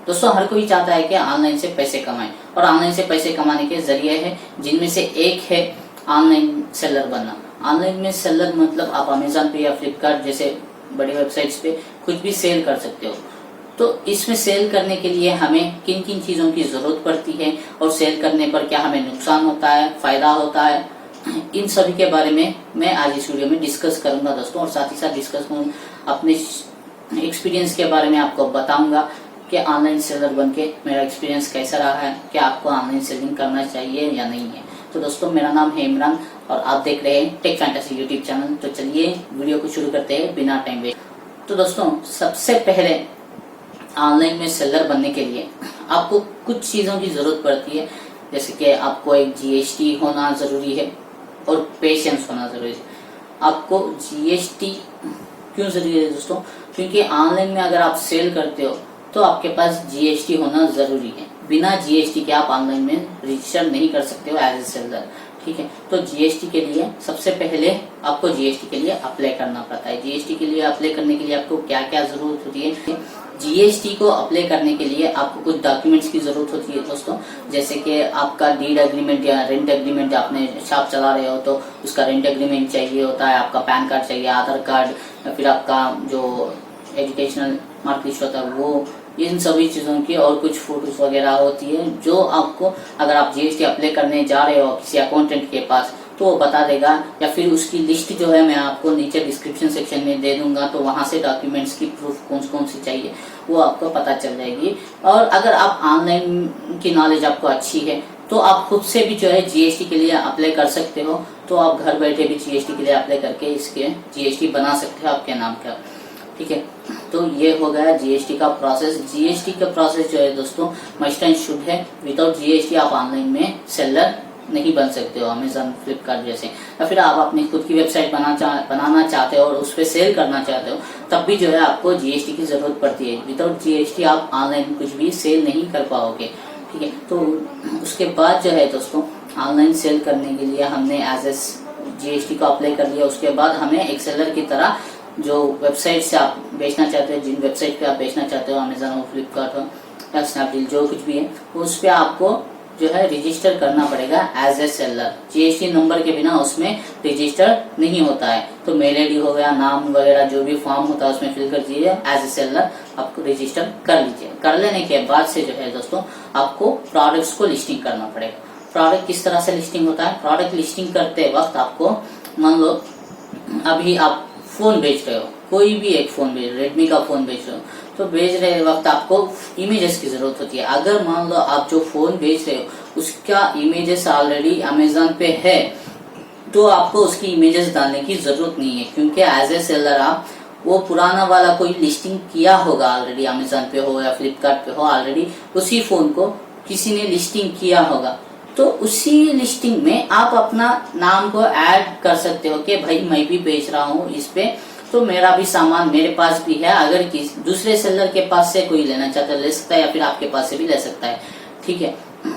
दोस्तों हर कोई चाहता है कि ऑनलाइन से पैसे कमाएं, और ऑनलाइन से पैसे कमाने के जरिए है जिनमें से एक है ऑनलाइन सेलर बनना। ऑनलाइन में सेलर मतलब आप अमेजोन पे या फ्लिपकार्ट जैसे बड़ी वेबसाइट्स पे कुछ भी सेल कर सकते हो। तो इसमें सेल करने के लिए हमें किन किन चीज़ों की ज़रूरत पड़ती है और सेल करने पर क्या हमें नुकसान होता है, फ़ायदा होता है, इन सभी के बारे में मैं आज इस वीडियो में डिस्कस करूंगा दोस्तों। और साथ ही साथ डिस्कस अपने एक्सपीरियंस के बारे में आपको बताऊंगा कि ऑनलाइन सेलर बनके मेरा एक्सपीरियंस कैसा रहा है, क्या आपको ऑनलाइन सेलिंग करना चाहिए या नहीं है। तो दोस्तों मेरा नाम है इमरान और आप देख रहे हैं टेक फैंटेसी यूट्यूब चैनल। तो चलिए वीडियो को शुरू करते हैं बिना टाइम वेस्ट। तो दोस्तों सबसे पहले ऑनलाइन में सेलर बनने के लिए आपको कुछ चीज़ों की ज़रूरत पड़ती है, जैसे कि आपको एक जीएसटी होना ज़रूरी है और पेशेंस होना ज़रूरी है। आपको जीएसटी क्यों ज़रूरी है दोस्तों? क्योंकि ऑनलाइन में अगर आप सेल करते हो तो आपके पास जीएसटी होना ज़रूरी है। बिना जीएसटी के आप ऑनलाइन में रजिस्टर नहीं कर सकते हो एज ए सेलर, ठीक है। तो जीएसटी के लिए सबसे पहले आपको जीएसटी के लिए अप्लाई करना पड़ता है। जीएसटी के लिए अप्लाई करने के लिए आपको क्या क्या ज़रूरत होती है? जीएसटी को अप्लाई करने के लिए आपको कुछ डॉक्यूमेंट्स की जरूरत होती है दोस्तों, जैसे कि आपका डीड एग्रीमेंट या रेंट एग्रीमेंट, आपने शॉप चला रहे हो तो उसका रेंट एग्रीमेंट चाहिए होता है, आपका पैन कार्ड चाहिए, आधार कार्ड, फिर आपका जो एजुकेशनल मार्कलिस्ट होता है वो, इन सभी चीज़ों की और कुछ फोटोज वगैरह होती है जो आपको अगर आप जीएसटी अप्लाई करने जा रहे हो किसी अकाउंटेंट के पास तो वो बता देगा, या फिर उसकी लिस्ट जो है मैं आपको नीचे डिस्क्रिप्शन सेक्शन में दे दूंगा। तो वहां से डॉक्यूमेंट्स की प्रूफ कौन कौन सी चाहिए वो आपको पता चल जाएगी। और अगर आप ऑनलाइन की नॉलेज आपको अच्छी है तो आप खुद से भी जो है जीएसटी के लिए अप्लाई कर सकते हो। तो आप घर बैठे भी जीएसटी के लिए अप्लाई करके इसके जीएसटी बना सकते हो आपके नाम का, ठीक है। तो ये हो गया जीएसटी का प्रोसेस। जीएसटी का प्रोसेस जो है दोस्तों मस्ट एंड शुड है। विदाउट जीएसटी आप ऑनलाइन में सेलर नहीं बन सकते हो अमेजन फ्लिपकार्ट जैसे, या फिर आप अपनी खुद की वेबसाइट बनाना चाहते हो और उस पर सेल करना चाहते हो तब भी जो है आपको जीएसटी की जरूरत पड़ती है। विदाउट जीएसटी आप ऑनलाइन कुछ भी सेल नहीं कर पाओगे, ठीक है। तो उसके बाद जो है दोस्तों ऑनलाइन सेल करने के लिए हमने एज ए जीएसटी को अप्लाई कर लिया। उसके बाद हमें एक सेलर की तरह जो वेबसाइट से आप बेचना चाहते हो, जिन वेबसाइट पे आप बेचना चाहते हो, अमेजन हो, फ्लिपकार्ट हो या स्नैपडील, जो कुछ भी है उस पर आपको जो है रजिस्टर करना पड़ेगा as a seller. GST number के बिना उसमें रजिस्टर नहीं होता है। तो मेल आईडी हो गया, नाम वगैरह जो भी फॉर्म होता है उसमें फिल कर दीजिए, एज ए सेलर आपको रजिस्टर कर लीजिए। कर लेने के बाद से जो है दोस्तों आपको प्रोडक्ट्स को लिस्टिंग करना पड़ेगा। प्रोडक्ट किस तरह से लिस्टिंग होता है? प्रोडक्ट लिस्टिंग करते वक्त आपको, मान लो अभी आप फोन बेच रहे हो, कोई भी एक फोन बेच, रेडमी का फोन बेच रहे हो, तो बेच रहे वक्त आपको इमेजेस की जरूरत होती है। अगर मान लो आप जो फोन बेच रहे हो उसका इमेजेस ऑलरेडी अमेजोन पे है तो आपको उसकी इमेजेस डालने की जरूरत नहीं है, क्योंकि एज ए सेलर आप वो पुराना वाला कोई लिस्टिंग किया होगा ऑलरेडी, अमेजोन पे हो या फ्लिपकार्ट पे हो, ऑलरेडी उसी फोन को किसी ने लिस्टिंग किया होगा। तो उसी लिस्टिंग में आप अपना नाम को ऐड कर सकते हो कि भाई मैं भी बेच रहा हूँ इस पे, तो मेरा भी सामान मेरे पास भी है। अगर किसी दूसरे सेलर के पास से कोई लेना चाहता है ले सकता है, या फिर आपके पास से भी ले सकता है, ठीक है।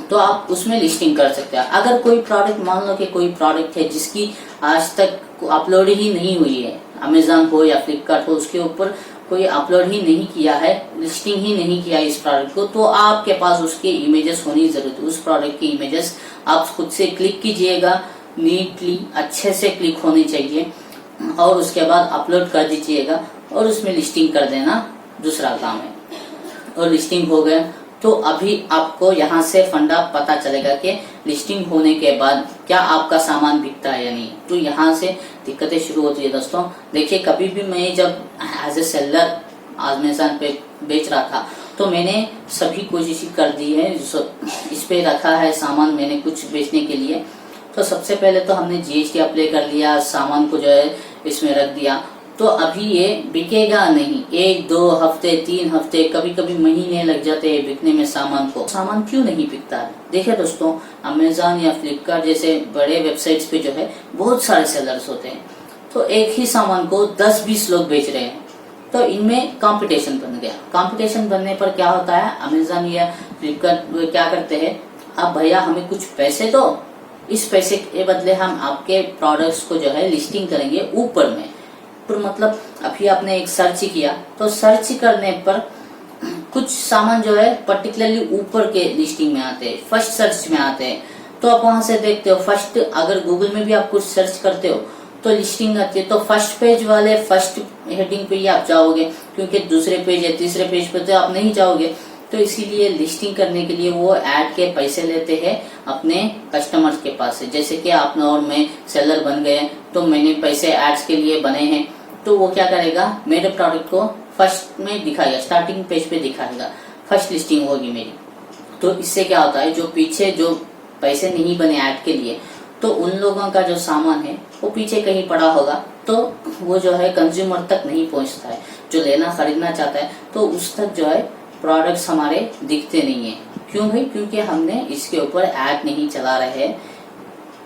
तो आप उसमें लिस्टिंग कर सकते हैं। अगर कोई प्रोडक्ट, मान लो कि कोई प्रोडक्ट है जिसकी आज तक अपलोड ही नहीं हुई है, अमेजोन हो या फ्लिपकार्ट हो, उसके ऊपर कोई अपलोड ही नहीं किया है, लिस्टिंग ही नहीं किया इस प्रोडक्ट को, तो आपके पास उसके इमेजेस होनी जरूरत है। उस प्रोडक्ट की इमेजेस आप खुद से क्लिक कीजिएगा, नीटली अच्छे से क्लिक होनी चाहिए, और उसके बाद अपलोड कर दीजिएगा और उसमें लिस्टिंग कर देना दूसरा काम है। और लिस्टिंग हो गया तो अभी आपको यहाँ से फंडा पता चलेगा कि लिस्टिंग होने के बाद क्या आपका सामान बिकता है या नहीं। तो यहाँ से दिक्कतें शुरू होती है दोस्तों। देखिए कभी भी मैं जब एज ए सेलर अमेज़न पे बेच रहा था तो मैंने सभी कोशिश कर दी है, इस पे रखा है सामान मैंने कुछ बेचने के लिए। तो सबसे पहले तो हमने जीएसटी अप्लाई कर लिया, सामान को जो है इसमें रख दिया, तो अभी ये बिकेगा नहीं। 1-2 हफ्ते 3 हफ्ते कभी कभी महीने लग जाते हैं बिकने में सामान को। सामान क्यों नहीं बिकता है? देखिए दोस्तों अमेजोन या फ्लिपकार्ट जैसे बड़े वेबसाइट्स पे जो है बहुत सारे सेलर्स होते हैं, तो एक ही सामान को 10-20 लोग बेच रहे हैं, तो इनमें कंपटीशन बन गया। कंपटीशन बनने पर क्या होता है, अमेजोन या फ्लिपकार्ट क्या करते हैं, अब भैया हमें कुछ पैसे दो, इस पैसे के बदले हम आपके प्रोडक्ट्स को जो है लिस्टिंग करेंगे ऊपर में। पर मतलब अभी आपने एक सर्च किया तो सर्च करने पर कुछ सामान जो है पर्टिकुलरली ऊपर के लिस्टिंग में आते हैं, फर्स्ट सर्च में आते हैं, तो आप वहां से देखते हो। फर्स्ट अगर गूगल में भी आप कुछ सर्च करते हो तो लिस्टिंग आती है, तो फर्स्ट पेज वाले फर्स्ट हेडिंग पे ही आप जाओगे, क्योंकि दूसरे पेज या तीसरे पेज पे तो आप नहीं जाओगे। तो इसीलिए लिस्टिंग करने के लिए वो ऐड के पैसे लेते हैं अपने कस्टमर्स के पास से। जैसे कि आप और मैं सेलर बन गए, तो मैंने पैसे एड्स के लिए बने हैं, तो वो क्या करेगा, मेरे प्रोडक्ट को फर्स्ट में दिखाएगा, स्टार्टिंग पेज पे दिखाएगा, फर्स्ट लिस्टिंग होगी मेरी। तो इससे क्या होता है, जो पीछे जो पैसे नहीं बने ऐड के लिए, तो उन लोगों का जो सामान है वो पीछे कहीं पड़ा होगा, तो वो जो है कंज्यूमर तक नहीं पहुंचता है, जो लेना खरीदना चाहता है, तो उस तक जो है प्रोडक्ट्स हमारे दिखते नहीं है। क्यों भाई, क्योंकि हमने इसके ऊपर ऐड नहीं चला रहे हैं।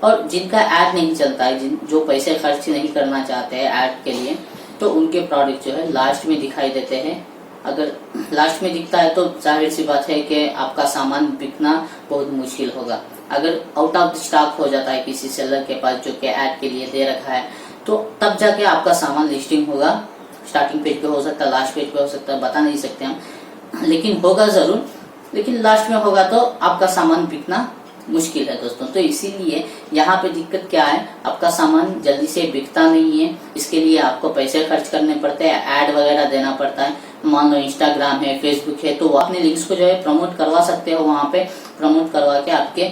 और जिनका ऐड नहीं चलता है, जो पैसे खर्च नहीं करना चाहते हैं ऐड के लिए, तो उनके प्रोडक्ट जो है लास्ट में दिखाई देते हैं। अगर लास्ट में दिखता है तो जाहिर सी बात है कि आपका सामान बिकना बहुत मुश्किल होगा। अगर आउट ऑफ स्टॉक हो जाता है किसी सेलर के पास जो कि ऐड के लिए दे रखा है, तो तब जाके आपका सामान लिस्टिंग होगा। स्टार्टिंग पेज पे हो सकता है, लास्ट पेज पे हो सकता है, बता नहीं सकते हम, लेकिन होगा जरूर। लेकिन लास्ट में होगा तो आपका सामान बिकना मुश्किल है दोस्तों। तो इसीलिए यहाँ पे दिक्कत क्या है, आपका सामान जल्दी से बिकता नहीं है। इसके लिए आपको पैसे खर्च करने पड़ते हैं, ऐड वगैरह देना पड़ता है। मान लो इंस्टाग्राम है, फेसबुक है, तो अपने लिंक्स को जो है प्रमोट करवा सकते हो, वहां पे प्रमोट करवा के आपके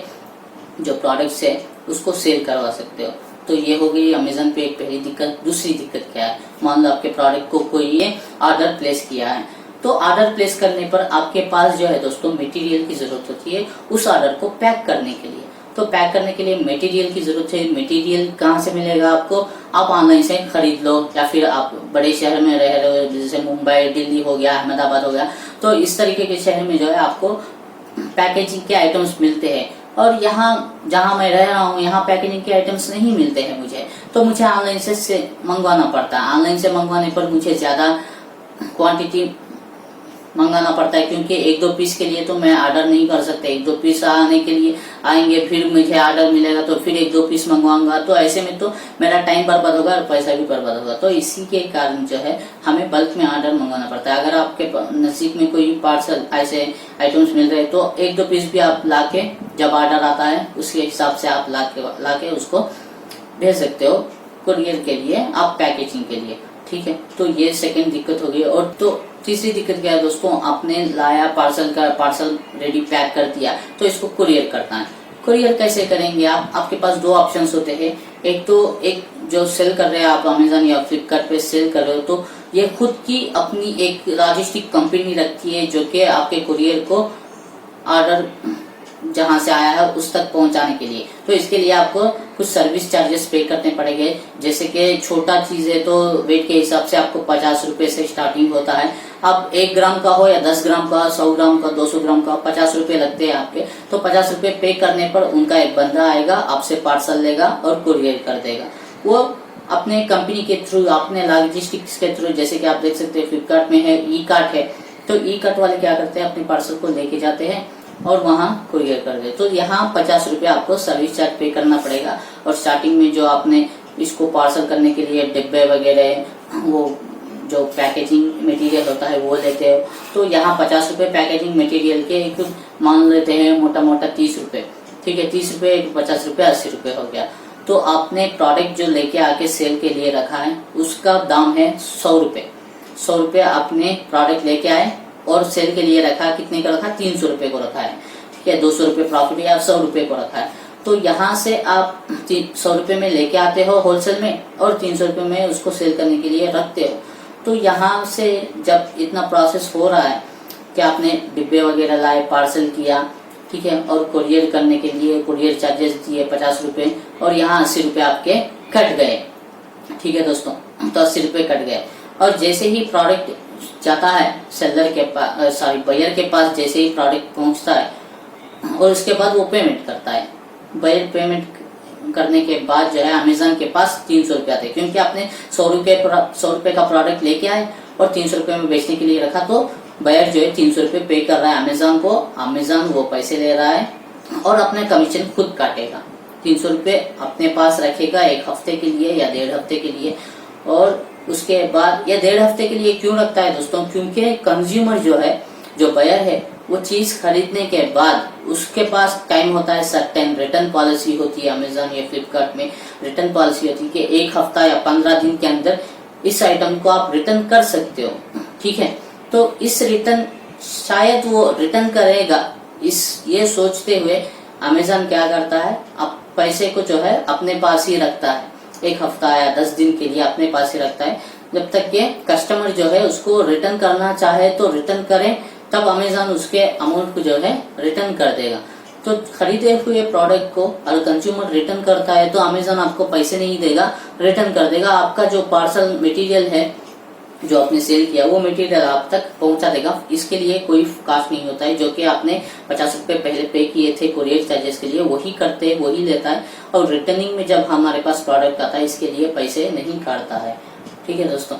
जो प्रोडक्ट्स है उसको सेल करवा सकते हो। तो ये हो गई अमेजन पे एक पहली दिक्कत। दूसरी दिक्कत क्या है, मान लो आपके प्रोडक्ट को कोई ऑर्डर प्लेस किया है, तो ऑर्डर प्लेस करने पर आपके पास जो है दोस्तों मटेरियल की जरूरत होती है उस ऑर्डर को पैक करने के लिए। तो पैक करने के लिए मटेरियल की जरूरत है। मटेरियल कहाँ से मिलेगा आपको, आप ऑनलाइन से खरीद लो, या फिर आप बड़े शहर में रह रहे हो जैसे मुंबई, दिल्ली हो गया, अहमदाबाद हो गया, तो इस तरीके के शहर में जो है आपको पैकेजिंग के आइटम्स मिलते हैं। और यहाँ जहाँ मैं रह रहा हूँ यहाँ पैकेजिंग के आइटम्स नहीं मिलते हैं मुझे, तो मुझे ऑनलाइन से मंगवाना पड़ता है। ऑनलाइन से मंगवाने पर मुझे ज्यादा क्वांटिटी मंगाना पड़ता है, क्योंकि एक दो पीस के लिए तो मैं ऑर्डर नहीं कर सकता। एक दो पीस आने के लिए आएंगे, फिर मुझे ऑर्डर मिलेगा तो फिर एक दो पीस मंगवाऊंगा, तो ऐसे में तो मेरा टाइम बर्बाद होगा और पैसा भी बर्बाद होगा। तो इसी के कारण जो है हमें बल्क में ऑर्डर मंगवाना पड़ता है। अगर आपके नजदीक में कोई पार्सल ऐसे आइटम्स मिल रहे हैं तो एक दो पीस भी आप लाके, जब ऑर्डर आता है उसके हिसाब से आप लाके उसको भेज सकते हो कुरियर के लिए, आप पैकेजिंग के लिए। ठीक है, तो ये सेकंड दिक्कत हो गई। और तो तीसरी दिक्कत क्या है दोस्तों, आपने लाया पार्सल रेडी पैक कर दिया, तो इसको कुरियर करना है। कुरियर कैसे करेंगे आप, आपके पास दो ऑप्शंस होते हैं। एक तो एक जो सेल कर रहे हैं आप अमेजन या फ्लिपकार्ट पे सेल कर रहे हो, तो ये खुद की अपनी एक लॉजिस्टिक कंपनी रखती है जो कि आपके कुरियर को ऑर्डर जहां से आया है उस तक पहुंचाने के लिए। तो इसके लिए आपको कुछ सर्विस चार्जेस पे करने पड़ेंगे। जैसे कि छोटा चीज है तो वेट के हिसाब से आपको 50 रुपए से स्टार्टिंग होता है। अब 1 ग्राम का हो या 10 ग्राम का, 100 ग्राम का, 200 ग्राम का, 50 रुपए लगते हैं आपके। तो 50 रुपए पे करने पर उनका एक बंदा आएगा, आपसे पार्सल लेगा और कुरियर कर देगा। वो अपने कंपनी के थ्रू, अपने लॉजिस्टिक्स के थ्रू, जैसे कि आप देख सकते हैं फ्लिपकार्ट में है, ई कार्ट है, तो ई कार्ट वाले क्या करते हैं, अपने पार्सल को लेके जाते हैं और वहां कुरियर कर दे। तो यहाँ 50 रुपए आपको सर्विस चार्ज पे करना पड़ेगा। और स्टार्टिंग में जो आपने इसको पार्सल करने के लिए डिब्बे वगैरह, वो जो पैकेजिंग मटेरियल होता है वो लेते हो, तो यहाँ 50 रुपए पैकेजिंग मटेरियल के एक मान लेते हैं, मोटा मोटा 30 रुपए। ठीक है, 30 रुपए 50 रुपए 80 रुपए हो गया। तो आपने प्रोडक्ट जो लेके आके सेल के लिए रखा है उसका दाम है 100 रुपए। 100 रुपए आपने प्रोडक्ट लेके आए और सेल के लिए रखा, कितने का रखा, 300 रुपए को रखा है। ठीक है, 200 रुपए प्रॉफिट या 100 रुपए को रखा है। तो यहाँ से आप 100 रुपए में लेके आते हो होलसेल में और 300 रुपए में उसको सेल करने के लिए रखते हो। तो यहाँ से जब इतना प्रोसेस हो रहा है कि आपने डिब्बे वगैरह लाए, पार्सल किया, ठीक है, और कुरियर करने के लिए कुरियर चार्जेस दिए 50 रुपए, और यहाँ 80 रुपए आपके कट गए। ठीक है दोस्तों, तो 80 रुपए कट गए। और जैसे ही प्रोडक्ट जाता है सेलर के पास, बायर के पास, जैसे ही प्रोडक्ट पहुंचता है और उसके बाद वो पेमेंट करता है। बायर पेमेंट करने के बाद जो है अमेजन के पास 300 रुपए आते हैं, क्योंकि आपने 100 रुपए का प्रोडक्ट लेके आए और 300 रुपए में बेचने के लिए रखा, तो बायर जो है 300 रुपए पे कर रहा है अमेजन को। अमेजन वो पैसे ले रहा है और अपने कमीशन खुद काटेगा। 300 रुपए अपने पास रखेगा 1 हफ्ते के लिए या 1.5 हफ्ते के लिए। और उसके बाद, या 1.5 हफ्ते के लिए क्यों रखता है दोस्तों, क्योंकि कंज्यूमर जो है जो बायर है वो चीज खरीदने के बाद उसके पास टाइम होता है, सर्टेन रिटर्न पॉलिसी होती है अमेजन या फ्लिपकार्ट में, रिटर्न पॉलिसी होती है कि 1 हफ्ता या 15 दिन के अंदर इस आइटम को आप रिटर्न कर सकते हो, ठीक है। तो इस रिटर्न शायद वो रिटर्न करेगा, इस ये सोचते हुए अमेजन क्या करता है, अब पैसे को जो है अपने पास ही रखता है, 1 हफ्ता या 10 दिन के लिए अपने पास ही रखता है, जब तक कि कस्टमर जो है उसको रिटर्न करना चाहे तो रिटर्न करें, तब अमेजन उसके अमाउंट को जो है रिटर्न कर देगा। तो खरीदे हुए प्रोडक्ट को अगर कंज्यूमर रिटर्न करता है तो अमेजन आपको पैसे नहीं देगा, रिटर्न कर देगा। आपका जो पार्सल मटेरियल है जो आपने सेल किया वो मटेरियल आप तक पहुंचा देगा, इसके लिए कोई कास्ट नहीं होता है, जो कि आपने 50 रुपए पहले पे किए थे कुरियर चार्जेस के लिए, वही करते हैं, वही लेता है। और रिटर्निंग में जब हमारे पास प्रोडक्ट आता है इसके लिए पैसे नहीं काटता है, ठीक है दोस्तों।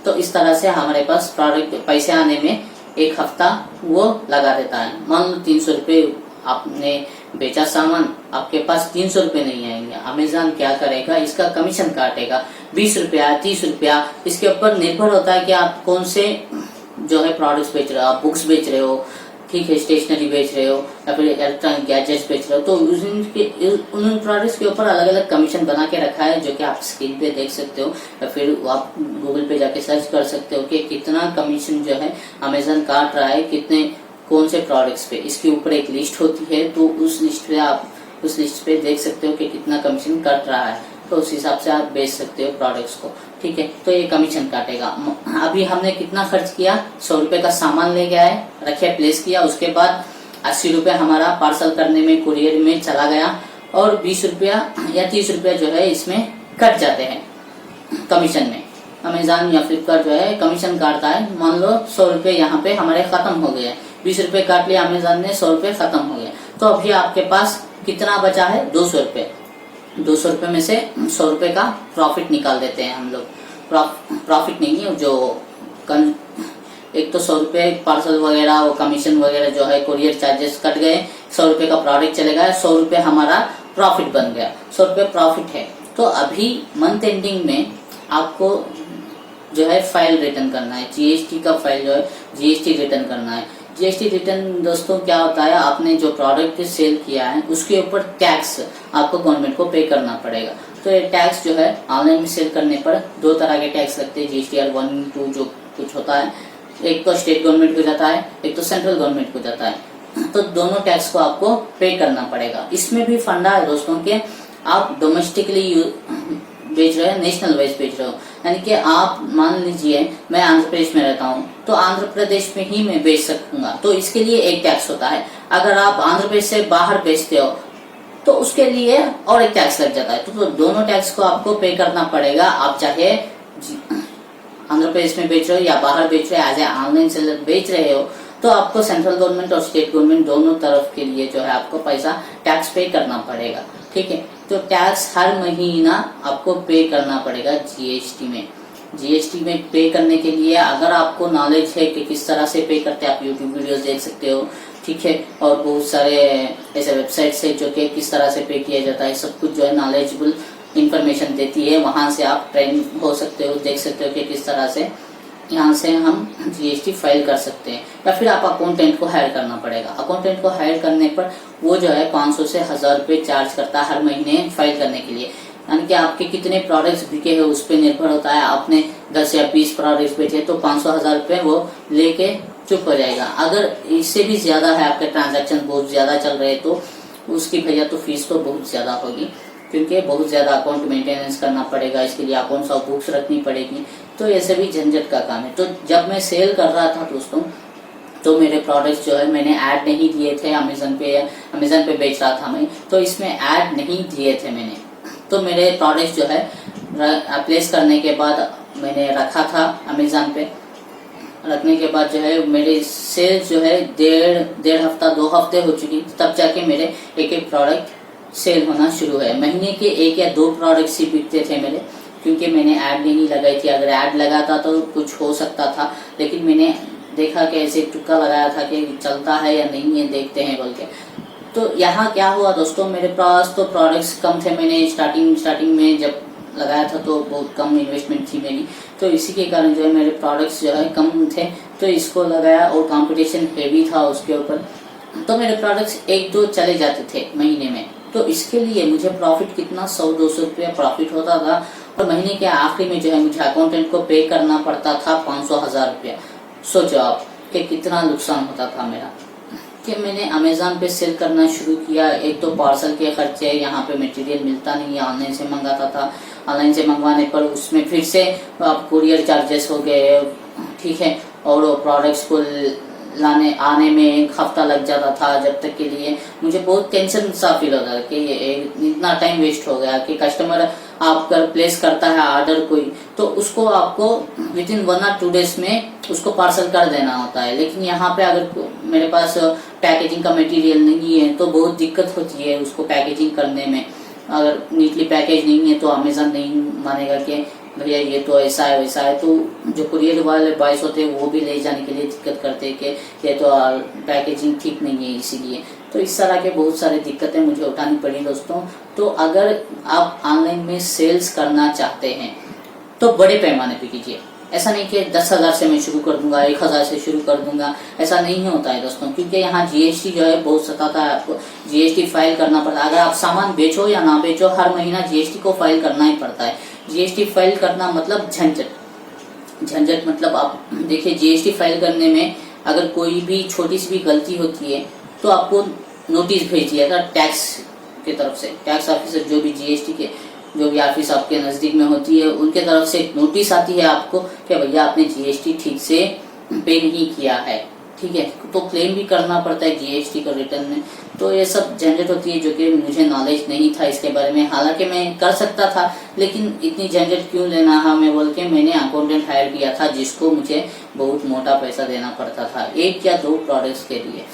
तो इस तरह से हमारे पास प्रोडक्ट पैसे आने में 1 हफ्ता वो लगा देता है। मान लो 300 रुपये आपने बेचा सामान, आपके पास 300 रुपये नहीं आएंगे, अमेजन क्या करेगा, इसका कमीशन काटेगा 20 रुपया 30 रुपया, इसके ऊपर निर्भर होता है कि आप कौन से जो है प्रोडक्ट्स बेच रहे हो, आप बुक्स बेच रहे हो, ठीक है, स्टेशनरी बेच रहे हो या फिर इलेक्ट्रॉनिक गैजेट्स बेच रहे हो, तो उन प्रोडक्ट्स के ऊपर अलग अलग कमीशन बना के रखा है, जो कि आप स्क्रीन पे देख सकते हो या फिर आप गूगल पे जाके सर्च कर सकते हो कि कितना कमीशन जो है अमेजन काट रहा है, कितने कौन से प्रोडक्ट्स पे। इसके ऊपर एक लिस्ट होती है, तो उस लिस्ट पे आप उस लिस्ट पे देख सकते हो कि कितना कमीशन कट रहा है, तो उस हिसाब से आप बेच सकते हो प्रोडक्ट्स को, ठीक है। तो ये कमीशन काटेगा। अभी हमने कितना खर्च किया, 100 रुपए का सामान ले गया है, रखे प्लेस किया, उसके बाद 80 रुपए हमारा पार्सल करने में कुरियर में चला गया और 20 रुपया या 30 रुपया जो है इसमें कट जाते हैं कमीशन में। अमेजन या फ्लिपकार्ट जो है कमीशन काटता है। मान लो 100 रुपये यहाँ पे हमारे खत्म हो गए, 20 रुपये काट लिया अमेजन ने, 100 रुपये खत्म हो गए, तो अभी आपके पास कितना बचा है, 200 रुपये। 200 रुपये में से 100 रुपये का प्रॉफिट निकाल देते हैं हम लोग। प्रॉफिट नहीं है जो एक तो 100 रुपये पार्सल वगैरह वो कमीशन वगैरह जो है कुरियर चार्जेस कट गए, 100 रुपये का प्रोडक्ट चले गया, 100 रुपये हमारा प्रॉफिट बन गया, 100 रुपये प्रॉफिट है। तो अभी मंथ एंडिंग में आपको जो है फाइल रिटर्न करना है, जीएसटी का फाइल जो है जीएसटी रिटर्न करना है। जीएसटी रिटर्न दोस्तों क्या होता है, आपने जो प्रोडक्ट सेल किया है उसके ऊपर टैक्स आपको गवर्नमेंट को पे करना पड़ेगा। तो ये टैक्स जो है ऑनलाइन में सेल करने पर 2 तरह के टैक्स लगते हैं, जीएसटीआर 1, 2 जो कुछ होता है, एक तो स्टेट गवर्नमेंट को जाता है, एक तो सेंट्रल गवर्नमेंट को जाता है। तो दोनों टैक्स को आपको पे करना पड़ेगा। इसमें भी फंडा है दोस्तों के आप डोमेस्टिकली बेच रहे हो, नेशनल वाइज बेच रहे हो, यानी कि आप मान लीजिए मैं आंध्र प्रदेश में रहता हूँ तो आंध्र प्रदेश में ही मैं बेच सकूंगा, तो इसके लिए एक टैक्स होता है। अगर आप आंध्र प्रदेश से बाहर बेचते हो तो उसके लिए और एक टैक्स लग जाता है। तो दोनों टैक्स को आपको पे करना पड़ेगा। आप चाहे आंध्र प्रदेश में बेच रहे हो या बाहर बेच रहे हो, एज ए ऑनलाइन सेलर बेच रहे हो, तो आपको सेंट्रल गवर्नमेंट और स्टेट गवर्नमेंट दोनों तरफ के लिए जो है आपको पैसा टैक्स पे करना पड़ेगा, ठीक है। तो टैक्स हर महीना आपको पे करना पड़ेगा जीएसटी में। जीएसटी में पे करने के लिए अगर आपको नॉलेज है कि किस तरह से पे करते हैं, आप यूट्यूब वीडियोस देख सकते हो, ठीक है, और बहुत सारे ऐसे वेबसाइट्स है जो कि किस तरह से पे किया जाता है, सब कुछ जो है नॉलेजेबल इंफॉर्मेशन देती है, वहां से आप ट्रेन हो सकते हो, देख सकते हो कि किस तरह से यहाँ से हम जीएसटी फाइल कर सकते हैं। या फिर आप अकाउंटेंट को हायर करना पड़ेगा। अकाउंटेंट को हायर करने पर वो जो है 500 से 1000 रुपये चार्ज करता है हर महीने फाइल करने के लिए, यानी कि आपके कितने प्रोडक्ट्स बिके हैं उस पर निर्भर होता है। आपने 10 या 20 प्रोडक्ट्स बेचे तो 500-1000 रुपये वो लेके चुप हो जाएगा। अगर इससे भी ज्यादा है, आपके ट्रांजैक्शन बहुत ज्यादा चल रहे हैं, तो उसकी भैया तो फीस तो बहुत ज्यादा होगी, क्योंकि बहुत ज्यादा अकाउंट मेंटेनेंस करना पड़ेगा, इसके लिए अकाउंट्स और बुक्स रखनी पड़ेगी, तो ये सभी झंझट का काम है। तो जब मैं सेल कर रहा था दोस्तों, तो मेरे प्रोडक्ट्स जो है मैंने ऐड नहीं दिए थे अमेजन पे बेच रहा था मैं, तो इसमें ऐड नहीं दिए थे मैंने। तो मेरे प्रोडक्ट्स जो है प्लेस करने के बाद मैंने रखा था अमेजन पे, रखने के बाद जो है मेरे सेल्स जो है डेढ़ हफ्ता 2 हफ्ते हो चुकी, तब जाके मेरे एक प्रोडक्ट सेल होना शुरू है। महीने के 1 या 2 प्रोडक्ट्स ही बिकते थे मेरे, क्योंकि मैंने ऐड नहीं लगाई थी। अगर ऐड लगाता तो कुछ हो सकता था, लेकिन मैंने देखा कि ऐसे तुक्का लगाया था कि चलता है या नहीं है, देखते हैं बोल के। तो यहाँ क्या हुआ दोस्तों, मेरे पास तो प्रोडक्ट्स कम थे, मैंने स्टार्टिंग में जब लगाया था तो बहुत कम इन्वेस्टमेंट थी मेरी, तो इसी के कारण जो है मेरे प्रोडक्ट्स जो है कम थे, तो इसको लगाया और कंपटीशन हेवी था उसके ऊपर, तो मेरे प्रोडक्ट्स 1-2 चले जाते थे महीने में। तो इसके लिए मुझे प्रॉफिट कितना 100-200 रुपया प्रॉफिट होता था, और महीने के आखिरी में जो है मुझे अकाउंटेंट को पे करना पड़ता था 500-1000 रुपया। सोचो आप कि कितना नुकसान होता था मेरा। कि मैंने अमेज़न पे सेल करना शुरू किया, एक तो पार्सल के खर्चे, यहाँ पे मटेरियल मिलता नहीं है, ऑनलाइन से मंगाता था, ऑनलाइन से मंगवाने पर उसमें फिर से आप कुरियर चार्जेस हो गए, ठीक है, और प्रोडक्ट्स को लाने आने में 1 हफ्ता लग जाता था, जब तक के लिए मुझे बहुत टेंशन सा फील होता था कि इतना टाइम वेस्ट हो गया। कि कस्टमर आप प्लेस करता है ऑर्डर कोई, तो उसको आपको विदिन 1 और 2 डेज में उसको पार्सल कर देना होता है, लेकिन यहाँ पे अगर मेरे पास पैकेजिंग का मटेरियल नहीं है तो बहुत दिक्कत होती है उसको पैकेजिंग करने में। अगर नीटली पैकेज नहीं है तो अमेज़न नहीं मानेगा कि भैया ये तो ऐसा है वैसा है, तो जो कुरियर वाले बॉयज होते हैं वो भी ले जाने के लिए दिक्कत करते हैं कि ये तो पैकेजिंग ठीक नहीं है, इसीलिए। तो इस तरह के बहुत सारी दिक्कतें मुझे उठानी पड़ी दोस्तों। तो अगर आप ऑनलाइन में सेल्स करना चाहते हैं तो बड़े पैमाने पे कीजिए। ऐसा नहीं कि 10,000 से मैं शुरू कर दूंगा, 1,000 से शुरू कर दूंगा, ऐसा नहीं होता है दोस्तों, क्योंकि यहाँ जीएसटी जो है बहुत सताता है आपको। जीएसटी फाइल करना पड़ता है, अगर आप सामान बेचो या ना बेचो, हर महीना जीएसटी को फाइल करना ही पड़ता है। जीएसटी फाइल करना मतलब झंझट मतलब आप देखिए, जीएसटी फाइल करने में अगर कोई भी छोटी सी भी गलती होती है तो आपको नोटिस भेज दिया था टैक्स की तरफ से। टैक्स ऑफिसर जो भी जीएसटी के जो भी ऑफिस आपके नजदीक में होती है उनके तरफ से एक नोटिस आती है आपको कि भैया आपने जीएसटी ठीक से पे नहीं किया है, ठीक है, तो क्लेम भी करना पड़ता है जीएसटी का रिटर्न में। तो ये सब झंझट होती है जो कि मुझे नॉलेज नहीं था इसके बारे में, हालांकि मैं कर सकता था, लेकिन इतनी झंझट क्यों लेना हमें बोल के मैंने अकाउंटेंट हायर किया था, जिसको मुझे बहुत मोटा पैसा देना पड़ता था 1 या 2 प्रोडक्ट्स के लिए।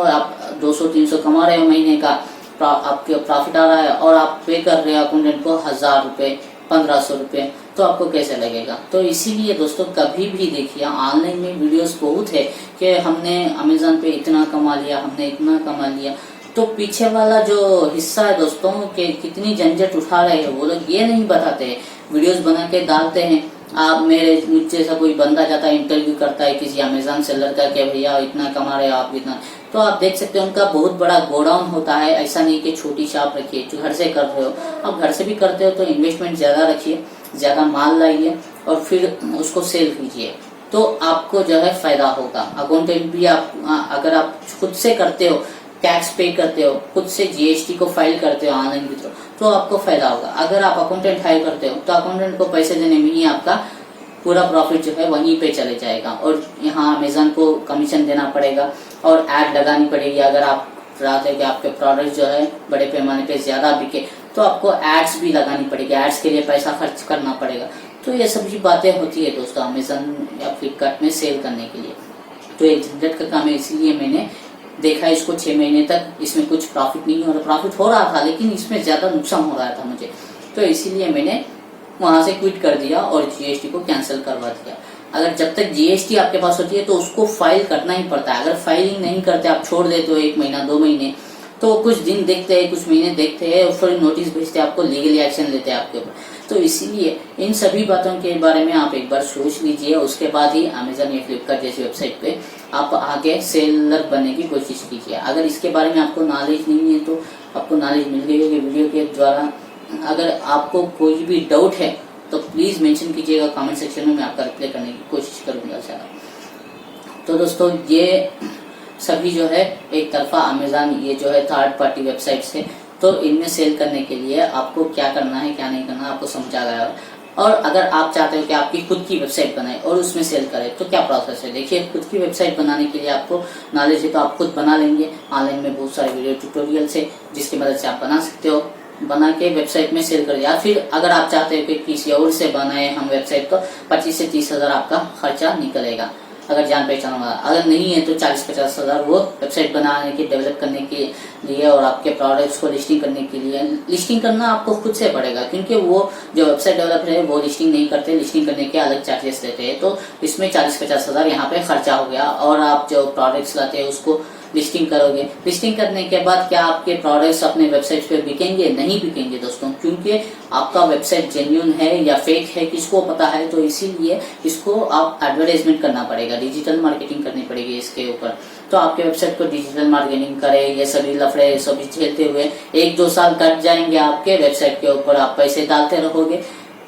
आप 200-300 कमा रहे हो महीने का, आपके प्रॉफिट आ रहा है और आप पे कर रहे हो अकाउंटेंट को 1000 रुपये 1500 रुपये, तो आपको कैसे लगेगा। तो इसीलिए दोस्तों कभी भी देखिए, ऑनलाइन में वीडियोस बहुत है कि हमने अमेज़न पे इतना कमा लिया, हमने इतना कमा लिया, तो पीछे वाला जो हिस्सा है दोस्तों कि कितनी झंझट उठा रहे हैं वो लोग ये नहीं बताते। वीडियोस बना के डालते हैं, आप मेरे मुझे ऐसा कोई बंदा जाता है इंटरव्यू करता है किसी अमेज़न सेलर का कि भैया इतना कमा रहे हो आप इतना, तो आप देख सकते हो उनका बहुत बड़ा गोडाउन होता है। ऐसा नहीं कि छोटी शॉप रखिए, जो घर से कर रहे हो, आप घर से भी करते हो तो इन्वेस्टमेंट ज़्यादा रखिए, ज़्यादा माल लाइए और फिर उसको सेल कीजिए, तो आपको जो है फायदा होगा। अकाउंटेंट भी आप अगर आप खुद से करते हो, टैक्स पे करते हो, खुद से जीएसटी को फाइल करते हो ऑनलाइन के थ्रू, तो आपको फायदा होगा। अगर आप अकाउंटेंट हायर करते हो तो अकाउंटेंट को पैसे देने में ही आपका पूरा प्रॉफिट जो है वहीं पे चले जाएगा, और यहाँ अमेज़न को कमीशन देना पड़ेगा और ऐड लगानी पड़ेगी। अगर आप चाहते हो कि आपके प्रोडक्ट जो है बड़े पैमाने पे ज्यादा बिके तो आपको एड्स भी लगानी पड़ेगी, एड्स के लिए पैसा खर्च करना पड़ेगा। तो ये सब भी बातें होती है दोस्तों अमेज़न या फ्लिपकार्ट में सेल करने के लिए। तो एक झंझट का काम है, इसलिए मैंने देखा इसको 6 महीने तक इसमें कुछ प्रॉफिट नहीं हो रहा, प्रॉफिट हो रहा था लेकिन इसमें ज्यादा नुकसान हो रहा था मुझे, तो इसीलिए मैंने वहां से क्विट कर दिया और जीएसटी को कैंसिल करवा दिया। अगर जब तक जीएसटी आपके पास होती है तो उसको फाइल करना ही पड़ता है। अगर फाइलिंग नहीं करते, आप छोड़ देते हो 1 महीना 2 महीने, तो कुछ दिन देखते हैं, कुछ महीने देखते हैं और फिर नोटिस भेजते हैं आपको, लीगली एक्शन लेते हैं आपके ऊपर। तो इसीलिए इन सभी बातों के बारे में आप एक बार सोच लीजिए, उसके बाद ही अमेज़न या फ्लिपकार्ट जैसी वेबसाइट पे आप आगे सेलर बनने की कोशिश कीजिए। अगर इसके बारे में आपको नॉलेज नहीं है तो आपको नॉलेज मिल गई होगी वीडियो के द्वारा। अगर आपको कोई भी डाउट है तो प्लीज मेंशन कीजिएगा कमेंट सेक्शन में, मैं आपका रिप्लाई करने की कोशिश करूंगा सारा। तो दोस्तों ये सभी जो है एक तरफा अमेज़न ये जो है थर्ड पार्टी वेबसाइट्स है, तो इनमें सेल करने के लिए आपको क्या करना है क्या नहीं करना आपको समझा गया। और अगर आप चाहते हो कि आपकी खुद की वेबसाइट बनाए और उसमें सेल करें तो क्या प्रोसेस है, देखिए खुद की वेबसाइट बनाने के लिए आपको नॉलेज है तो आप खुद बना लेंगे। ऑनलाइन में बहुत सारे वीडियो ट्यूटोरियल्स है जिसकी मदद से आप बना सकते हो, बना के वेबसाइट में सेल कर। या फिर अगर आप चाहते हो कि किसी और से बनाए हम वेबसाइट, तो 25 से 30 हज़ार आपका खर्चा निकलेगा अगर जान पहचान वाला। अगर नहीं है तो 40-50 हज़ार वो वेबसाइट बनाने के डेवलप करने के लिए और आपके प्रोडक्ट्स को लिस्टिंग करने के लिए। लिस्टिंग करना आपको खुद से पड़ेगा क्योंकि वो जो वेबसाइट डेवलपर है वो लिस्टिंग नहीं करते, लिस्टिंग करने के अलग चार्जेस लेते हैं। तो इसमें 40-50 हज़ार यहाँ पे खर्चा हो गया। और आप जो प्रोडक्ट्स लाते हैं उसको लिस्टिंग करोगे। लिस्टिंग करने के बाद क्या आपके प्रोडक्ट्स अपने वेबसाइट पे बिकेंगे? नहीं बिकेंगे दोस्तों, क्योंकि आपका वेबसाइट जेन्युइन है या फेक है किसको पता है। तो इसीलिए इसको आप एडवर्टाइजमेंट करना पड़ेगा, डिजिटल मार्केटिंग करनी पड़ेगी इसके ऊपर। तो आपके वेबसाइट को डिजिटल मार्केटिंग करे, ये सभी लफड़े सभी झेलते हुए 1-2 साल कट जाएंगे आपके वेबसाइट के ऊपर। आप पैसे डालते रहोगे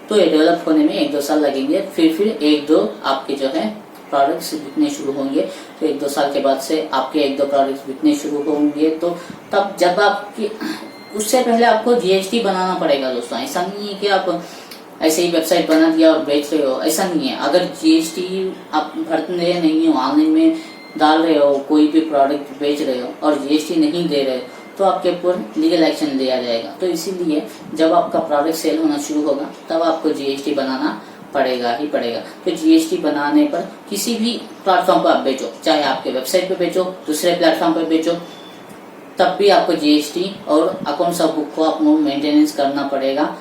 तो ये डेवलप होने में 1-2 साल लगेंगे। फिर 1-2 आपके जो है प्रोडक्ट्स बिकने शुरू होंगे। तो 1-2 साल के बाद से आपके 1-2 प्रोडक्ट्स बिकने शुरू होंगे। तो तब जब आपकी, उससे पहले आपको जीएसटी बनाना पड़ेगा दोस्तों। ऐसा नहीं है कि आप ऐसे ही वेबसाइट बना दिया और बेच रहे हो, ऐसा नहीं है। अगर जीएसटी आप भरते नहीं हो, ऑनलाइन में डाल रहे हो, कोई भी प्रोडक्ट बेच रहे हो और जीएसटी नहीं दे रहे हो, तो आपके ऊपर लीगल एक्शन लिया जाएगा। तो इसीलिए जब आपका प्रोडक्ट सेल होना शुरू होगा तब आपको जीएसटी बनाना पड़ेगा ही पड़ेगा। तो जीएसटी बनाने पर किसी भी प्लेटफॉर्म पर आप बेचो, चाहे आपके वेबसाइट पे बेचो, दूसरे प्लेटफॉर्म पे बेचो, तब भी आपको जीएसटी और अकाउंट्स बुक को आपको मेंटेनेंस करना पड़ेगा।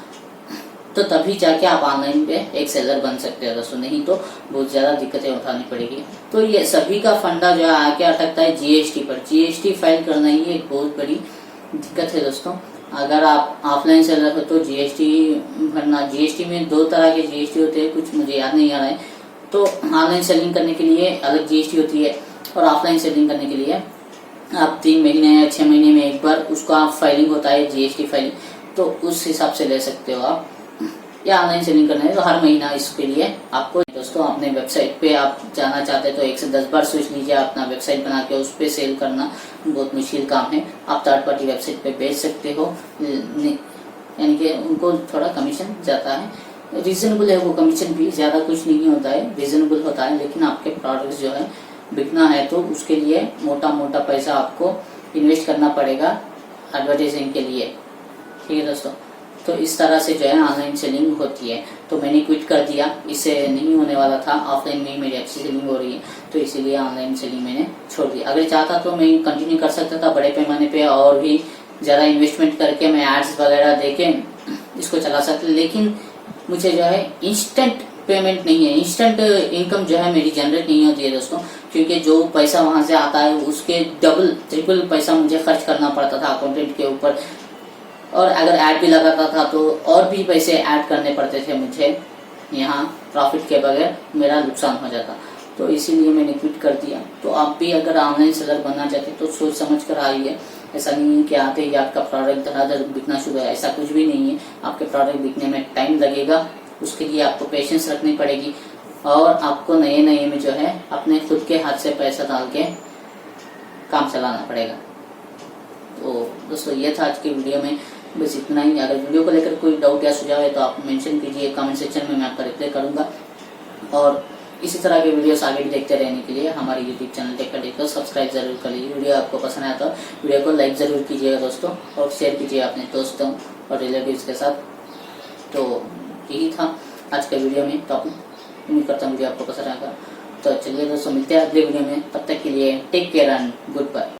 तो तभी जाके आप ऑनलाइन पे एक सेलर बन सकते हो दोस्तों, नहीं तो बहुत ज्यादा दिक्कतें उठानी पड़ेगी। तो ये सभी का फंडा जो है आके अटकता है जीएसटी पर। जीएसटी फाइल करना ही एक बहुत बड़ी दिक्कत है दोस्तों। अगर आप ऑफलाइन सेलर हो तो जीएसटी भरना, जीएसटी में 2 तरह के जीएसटी होते हैं, कुछ मुझे याद नहीं आ रहा है। तो ऑनलाइन सेलिंग करने के लिए अलग जीएसटी होती है और ऑफलाइन सेलिंग करने के लिए आप 3 महीने या 6 महीने में एक बार उसका फाइलिंग होता है, जीएसटी फाइलिंग। तो उस हिसाब से ले सकते हो आप। या ऑनलाइन सेलिंग करना है तो हर महीना इसके लिए आपको दोस्तों अपने वेबसाइट पे आप जाना चाहते हैं तो 1 से 10 बार सोच लीजिए। अपना वेबसाइट बना के उस पे सेल करना बहुत मुश्किल काम है। आप थर्ड पार्टी वेबसाइट पे बेच सकते हो, यानी कि उनको थोड़ा कमीशन जाता है, रीजनेबल है वो कमीशन भी, ज्यादा कुछ नहीं होता है, रीजनेबल होता है। लेकिन आपके प्रोडक्ट जो है बिकना है तो उसके लिए मोटा मोटा पैसा आपको इन्वेस्ट करना पड़ेगा एडवर्टाइजिंग के लिए। ठीक है दोस्तों, तो इस तरह से जो है ऑनलाइन सेलिंग होती है। तो मैंने क्विट कर दिया, इससे नहीं होने वाला था, ऑफलाइन में ही मेरी अच्छी सेलिंग हो रही है तो इसीलिए ऑनलाइन सेलिंग मैंने छोड़ दिया। अगर चाहता तो मैं कंटिन्यू कर सकता था बड़े पैमाने पे और भी ज़्यादा इन्वेस्टमेंट करके मैं एड्स वगैरह देके इसको चला सकता, लेकिन मुझे जो है इंस्टेंट पेमेंट नहीं है, इंस्टेंट इनकम जो है मेरी जनरेट नहीं होती है दोस्तों। क्योंकि जो पैसा वहां से आता है उसके डबल ट्रिपल पैसा मुझे खर्च करना पड़ता था कंटेंट के ऊपर, और अगर ऐड भी लगाता था तो और भी पैसे ऐड करने पड़ते थे मुझे। यहाँ प्रॉफिट के बगैर मेरा नुकसान हो जाता, तो इसीलिए मैंने क्विट कर दिया। तो आप भी अगर ऑनलाइन सेलर बनना चाहते तो सोच समझ कर आइए। ऐसा नहीं है कि आते ही आपका प्रोडक्ट धड़ाधड़ बिकना शुरू है, ऐसा कुछ भी नहीं है। आपके प्रोडक्ट बिकने में टाइम लगेगा, उसके लिए आपको पेशेंस रखनी पड़ेगी और आपको नए नए में जो है अपने खुद के हाथ से पैसा डाल के काम चलाना पड़ेगा। तो दोस्तों ये था आज की वीडियो में, बस इतना ही। अगर वीडियो को लेकर कोई डाउट या सुझाव है तो आप मेंशन कीजिए कमेंट सेक्शन में, मैं आपका रिप्लाई करूंगा। और इसी तरह के वीडियोस आगे भी देखते रहने के लिए हमारे यूट्यूब चैनल टेक का को सब्सक्राइब जरूर कर लीजिए। वीडियो आपको पसंद आया तो वीडियो को लाइक जरूर कीजिएगा दोस्तों, और शेयर कीजिए अपने दोस्तों और रिलेटिव्स के साथ। तो यही था आज के वीडियो में, तो उम्मीद करता हूँ वीडियो आपको पसंद आएगा। तो चलिए दोस्तों मिलते हैं अगले वीडियो में, तब तक के लिए take care and good bye.